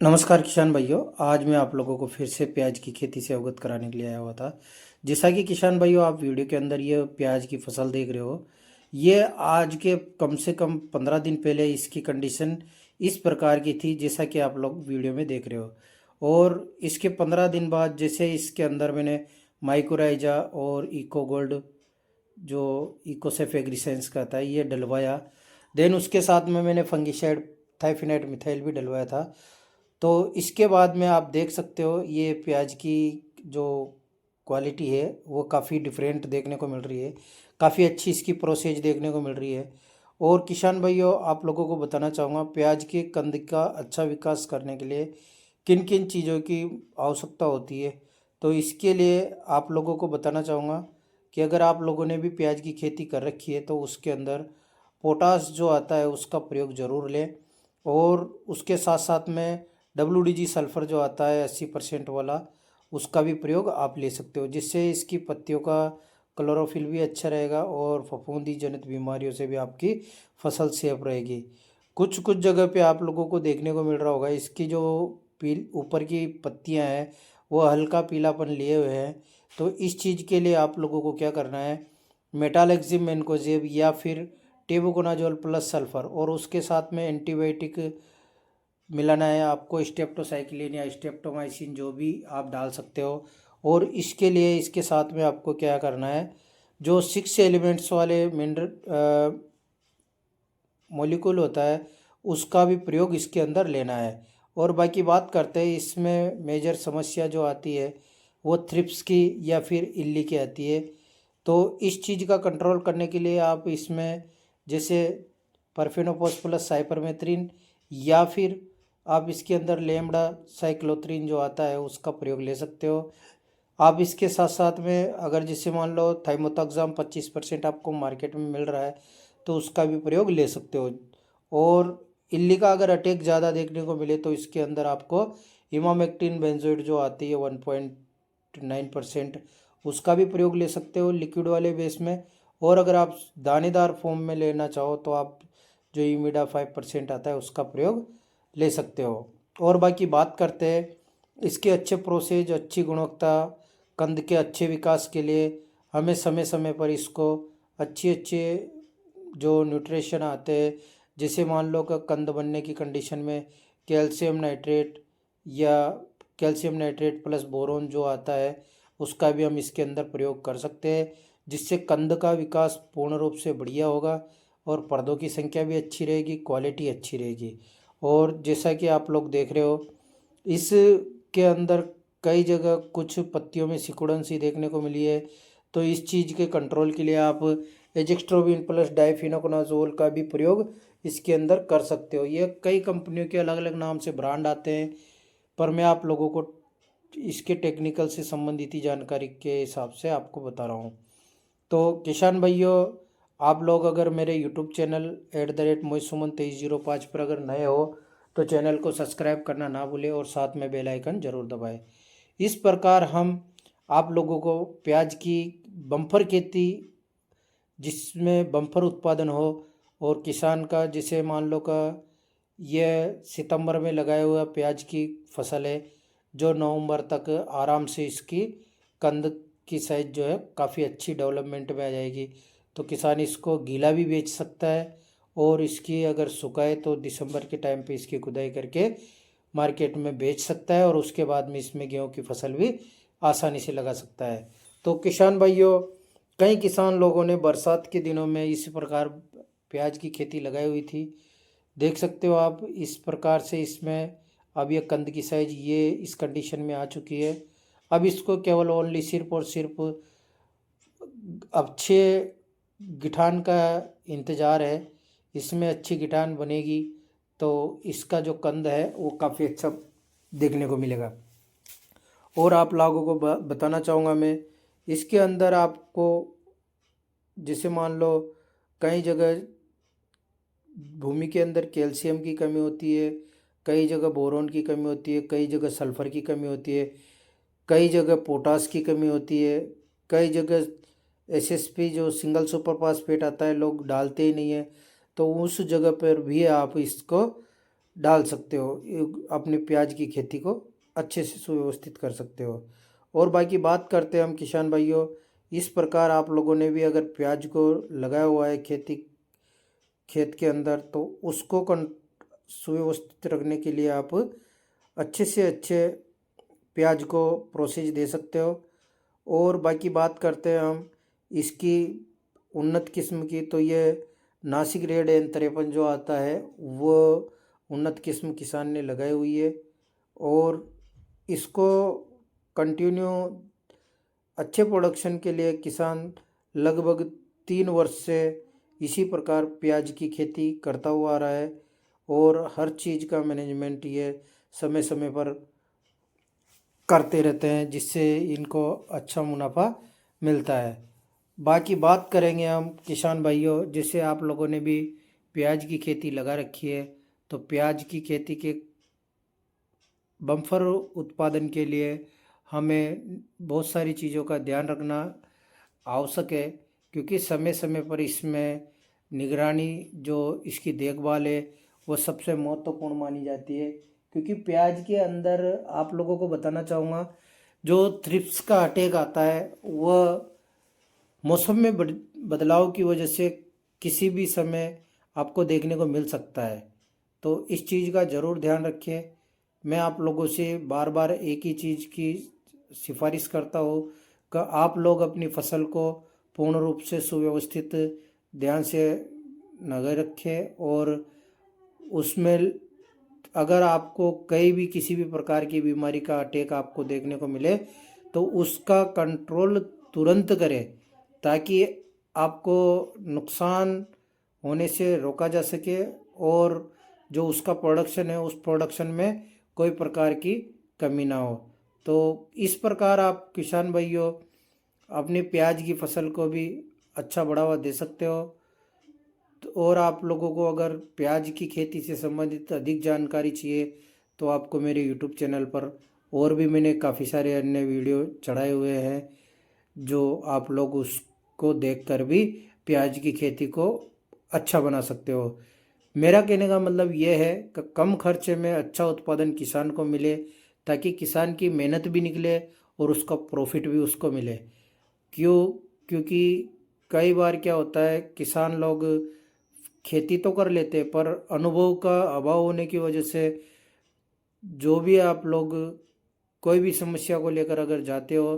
नमस्कार किसान भाइयों। आज मैं आप लोगों को फिर से प्याज की खेती से अवगत कराने के लिए आया हुआ था। जैसा कि किसान भाइयों आप वीडियो के अंदर ये प्याज की फसल देख रहे हो, ये आज के कम से कम 15 दिन पहले इसकी कंडीशन इस प्रकार की थी जैसा कि आप लोग वीडियो में देख रहे हो। और इसके 15 दिन बाद जैसे इसके अंदर मैंने माइक्रोराइजा और इको गोल्ड जो इकोसेफ एग्रीसेंस का था ये डलवाया। देन उसके साथ में मैंने फंगिसाइड थाइफिनेट मिथाइल भी डलवाया था। तो इसके बाद में आप देख सकते हो ये प्याज की जो क्वालिटी है वो काफ़ी डिफरेंट देखने को मिल रही है। काफ़ी अच्छी इसकी प्रोसेज देखने को मिल रही है। और किसान भाइयों आप लोगों को बताना चाहूँगा प्याज के कंद का अच्छा विकास करने के लिए किन किन चीज़ों की आवश्यकता होती है। तो इसके लिए आप लोगों को बताना चाहूँगा कि अगर आप लोगों ने भी प्याज की खेती कर रखी है तो उसके अंदर पोटास जो आता है उसका प्रयोग ज़रूर लें। और उसके साथ साथ में WDG सल्फ़र जो आता है 80% वाला उसका भी प्रयोग आप ले सकते हो, जिससे इसकी पत्तियों का क्लोरोफिल भी अच्छा रहेगा और फफूंदी जनित बीमारियों से भी आपकी फसल सेफ रहेगी। कुछ कुछ जगह पे आप लोगों को देखने को मिल रहा होगा इसकी जो पील ऊपर की पत्तियां हैं वो हल्का पीलापन लिए हुए हैं। तो इस चीज़ के लिए आप लोगों को क्या करना है, मेटालेक्जिम मैनकोजेब या फिर टेबुकोनाजोल प्लस सल्फ़र और उसके साथ में एंटीबायोटिक मिलाना है आपको, स्टेप्टोसाइक्लिन या स्टेप्टोमाइसिन जो भी आप डाल सकते हो। और इसके लिए इसके साथ में आपको क्या करना है, जो 6 एलिमेंट्स वाले मिनरल मॉलिक्यूल होता है उसका भी प्रयोग इसके अंदर लेना है। और बाकी बात करते हैं इसमें मेजर समस्या जो आती है वो थ्रिप्स की या फिर इल्ली की आती है। तो इस चीज़ का कंट्रोल करने के लिए आप इसमें जैसे परफेनोफॉस प्लस साइपरमेथ्रिन या फिर आप इसके अंदर लेमडा साइक्लोथ्रिन जो आता है उसका प्रयोग ले सकते हो। आप इसके साथ साथ में अगर जैसे मान लो थाइमोथाक्साम 25% आपको मार्केट में मिल रहा है तो उसका भी प्रयोग ले सकते हो। और इल्ली का अगर अटैक ज़्यादा देखने को मिले तो इसके अंदर आपको इमामेक्टिन बेंजोइड जो आती है 1.9% उसका भी प्रयोग ले सकते हो लिक्विड वाले बेस में। और अगर आप दानेदार फॉर्म में लेना चाहो तो आप जो इमिडा 5% आता है उसका प्रयोग ले सकते हो। और बाकी बात करते हैं इसके अच्छे प्रोसेज अच्छी गुणवत्ता कंद के अच्छे विकास के लिए हमें समय समय पर इसको अच्छे अच्छे जो न्यूट्रिशन आते हैं, जैसे मान लो कि कंद बनने की कंडीशन में कैल्शियम नाइट्रेट या कैल्शियम नाइट्रेट प्लस बोरोन जो आता है उसका भी हम इसके अंदर प्रयोग कर सकते हैं, जिससे कंद का विकास पूर्ण रूप से बढ़िया होगा और पौधों की संख्या भी अच्छी रहेगी, क्वालिटी अच्छी रहेगी। और जैसा कि आप लोग देख रहे हो इसके अंदर कई जगह कुछ पत्तियों में सिकुड़न सी देखने को मिली है। तो इस चीज़ के कंट्रोल के लिए आप एजिक्स्ट्रोबिन प्लस डाइफिनोकोनाजोल का भी प्रयोग इसके अंदर कर सकते हो। ये कई कंपनियों के अलग अलग नाम से ब्रांड आते हैं, पर मैं आप लोगों को इसके टेक्निकल से संबंधित ही जानकारी के हिसाब से आपको बता रहा हूँ। तो किसान भाइयों आप लोग अगर मेरे यूट्यूब चैनल @moisuman2305 पर अगर नए हो तो चैनल को सब्सक्राइब करना ना भूलें और साथ में बेल आइकन जरूर दबाएं। इस प्रकार हम आप लोगों को प्याज की बम्पर खेती जिसमें बम्पर उत्पादन हो और किसान का जैसे मान लो का यह सितंबर में लगाया हुआ प्याज की फसल है जो नवंबर तक आराम से इसकी कंद की साइज जो है काफ़ी अच्छी डेवलपमेंट में आ जाएगी। तो किसान इसको गीला भी बेच सकता है और इसकी अगर सुखाए तो दिसंबर के टाइम पे इसकी खुदाई करके मार्केट में बेच सकता है और उसके बाद में इसमें गेहूं की फसल भी आसानी से लगा सकता है। तो किसान भाइयों कई किसान लोगों ने बरसात के दिनों में इस प्रकार प्याज की खेती लगाई हुई थी, देख सकते हो आप इस प्रकार से इसमें अब ये कंद की साइज ये इस कंडीशन में आ चुकी है। अब इसको केवल ओनली सिर्फ और सिर्फ अच्छे गिठान का इंतज़ार है। इसमें अच्छी गिठान बनेगी तो इसका जो कंद है वो काफ़ी अच्छा देखने को मिलेगा। और आप लोगों को बताना चाहूँगा मैं इसके अंदर आपको जैसे मान लो कई जगह भूमि के अंदर कैल्शियम की कमी होती है, कई जगह बोरोन की कमी होती है, कई जगह सल्फ़र की कमी होती है, कई जगह पोटास की कमी होती है, कई जगह SSP जो सिंगल सुपर फास्फेट आता है लोग डालते ही नहीं है। तो उस जगह पर भी आप इसको डाल सकते हो, अपने प्याज की खेती को अच्छे से सुव्यवस्थित कर सकते हो। और बाकी बात करते हैं हम किसान भाइयों, इस प्रकार आप लोगों ने भी अगर प्याज को लगाया हुआ है खेत के अंदर, तो उसको सुव्यवस्थित रखने के लिए आप अच्छे से अच्छे प्याज को प्रोसेस दे सकते हो। और बाकी बात करते हैं हम इसकी उन्नत किस्म की, तो ये नासिक रेड N53 जो आता है वो उन्नत किस्म किसान ने लगाई हुई है। और इसको कंटिन्यू अच्छे प्रोडक्शन के लिए किसान लगभग 3 वर्ष से इसी प्रकार प्याज की खेती करता हुआ आ रहा है। और हर चीज़ का मैनेजमेंट ये समय समय पर करते रहते हैं, जिससे इनको अच्छा मुनाफा मिलता है। बाकी बात करेंगे हम किसान भाइयों, जैसे आप लोगों ने भी प्याज की खेती लगा रखी है, तो प्याज की खेती के बम्पर उत्पादन के लिए हमें बहुत सारी चीज़ों का ध्यान रखना आवश्यक है, क्योंकि समय समय पर इसमें निगरानी जो इसकी देखभाल है वो सबसे महत्वपूर्ण मानी जाती है। क्योंकि प्याज के अंदर आप लोगों को बताना चाहूँगा, जो थ्रिप्स का अटैक आता है वह मौसम में बदलाव की वजह से किसी भी समय आपको देखने को मिल सकता है। तो इस चीज़ का ज़रूर ध्यान रखें। मैं आप लोगों से बार बार एक ही चीज़ की सिफारिश करता हूँ कि आप लोग अपनी फसल को पूर्ण रूप से सुव्यवस्थित ध्यान से नजर रखें। और उसमें अगर आपको कहीं भी किसी भी प्रकार की बीमारी का अटैक आपको देखने को मिले, तो उसका कंट्रोल तुरंत करें, ताकि आपको नुकसान होने से रोका जा सके और जो उसका प्रोडक्शन है उस प्रोडक्शन में कोई प्रकार की कमी ना हो। तो इस प्रकार आप किसान भाइयों अपनी प्याज की फसल को भी अच्छा बढ़ावा दे सकते हो। तो और आप लोगों को अगर प्याज की खेती से संबंधित अधिक जानकारी चाहिए, तो आपको मेरे यूट्यूब चैनल पर और भी मैंने काफ़ी सारे अन्य वीडियो चढ़ाए हुए हैं, जो आप लोग उसको देखकर भी प्याज की खेती को अच्छा बना सकते हो। मेरा कहने का मतलब यह है कि कम खर्चे में अच्छा उत्पादन किसान को मिले, ताकि किसान की मेहनत भी निकले और उसका प्रॉफिट भी उसको मिले। क्यों? क्योंकि कई बार क्या होता है, किसान लोग खेती तो कर लेते हैं, पर अनुभव का अभाव होने की वजह से जो भी आप लोग कोई भी समस्या को लेकर अगर जाते हो,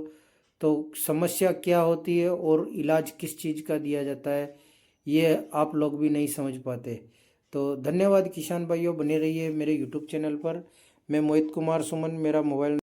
तो समस्या क्या होती है और इलाज किस चीज़ का दिया जाता है, ये आप लोग भी नहीं समझ पाते। तो धन्यवाद किसान भाइयों, बने रहिए मेरे यूट्यूब चैनल पर। मैं मोहित कुमार सुमन, मेरा मोबाइल